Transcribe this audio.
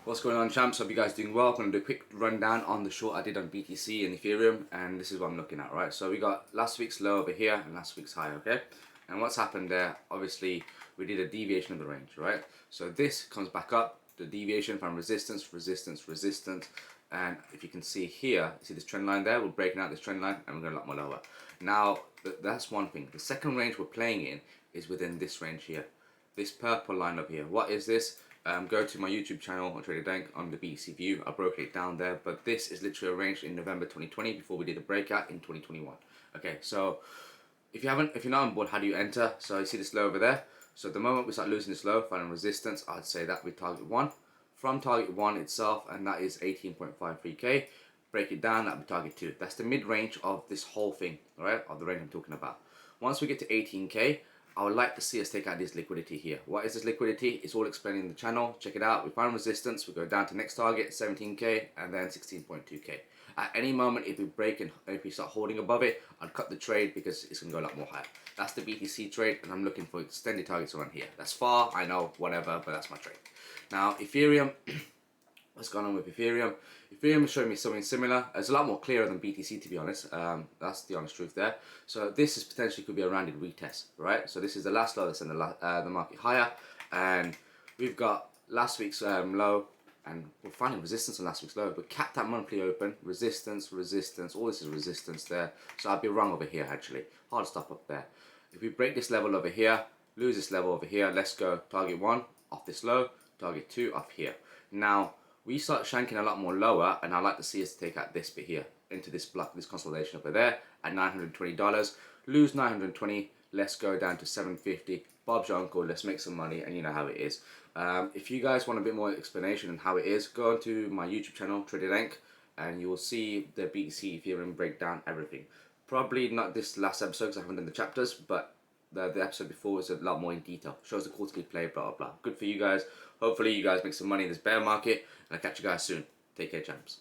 What's going on, champs? Hope you guys doing well. I'm going to do a quick rundown on the short I did on BTC and Ethereum, and this is what I'm looking at, right? So we got last week's low over here and last week's high, okay? And what's happened there, obviously, we did a deviation of the range, right? So this comes back up, the deviation from resistance, resistance, resistance, and if you can see here, you see this trend line there? We're breaking out this trend line and we're going a lot more lower. Now, that's one thing. The second range we're playing in is within this range here. This purple line up here. What is this? Go to my YouTube channel on Trader Dank on the BTC View. I broke it down there, but this is literally arranged in November 2020 before we did a breakout in 2021. Okay, so if you're not on board, how do you enter? So you see this low over there. So at the moment we start losing this low, finding resistance, I'd say that we target 1. From target 1 itself, and that is 18.53k. Break it down, that would be target 2. That's the mid-range of this whole thing, alright, of the range I'm talking about. Once we get to 18k, I would like to see us take out this liquidity here. What is this liquidity? It's all explained in the channel. Check it out. We find resistance, we go down to next target, 17k, and then 16.2k. At any moment, if we break and if we start holding above it, I'd cut the trade because it's going to go a lot more higher. That's the BTC trade, and I'm looking for extended targets around here. That's far, I know, whatever, but that's my trade. Now, Ethereum. What's going on with Ethereum? Ethereum is showing me something similar. It's a lot more clearer than BTC, to be honest. That's the honest truth there. So this is potentially could be a rounded retest, right? So this is the last low that's in the market higher, and we've got last week's low, and we're finding resistance on last week's low. But capped that monthly open, resistance, resistance. All this is resistance there. So I'd be wrong over here actually. Hard stop up there. If we break this level over here, lose this level over here, let's go target 1 off this low, target 2 up here. Now, we start shanking a lot more lower, and I'd like to see us take out this bit here into this block, this consolidation over there at $920. Lose 920. Let's go down to 750. Bob's your uncle. Let's make some money, and you know how it is. If you guys want a bit more explanation on how it is, go onto my YouTube channel, Trader Dank, and you will see the BTC Ethereum breakdown, everything. Probably not this last episode because I haven't done the chapters, but the episode before was a lot more in detail. Shows the quarterly play, blah, blah, blah. Good for you guys. Hopefully you guys make some money in this bear market, and I'll catch you guys soon. Take care, champs.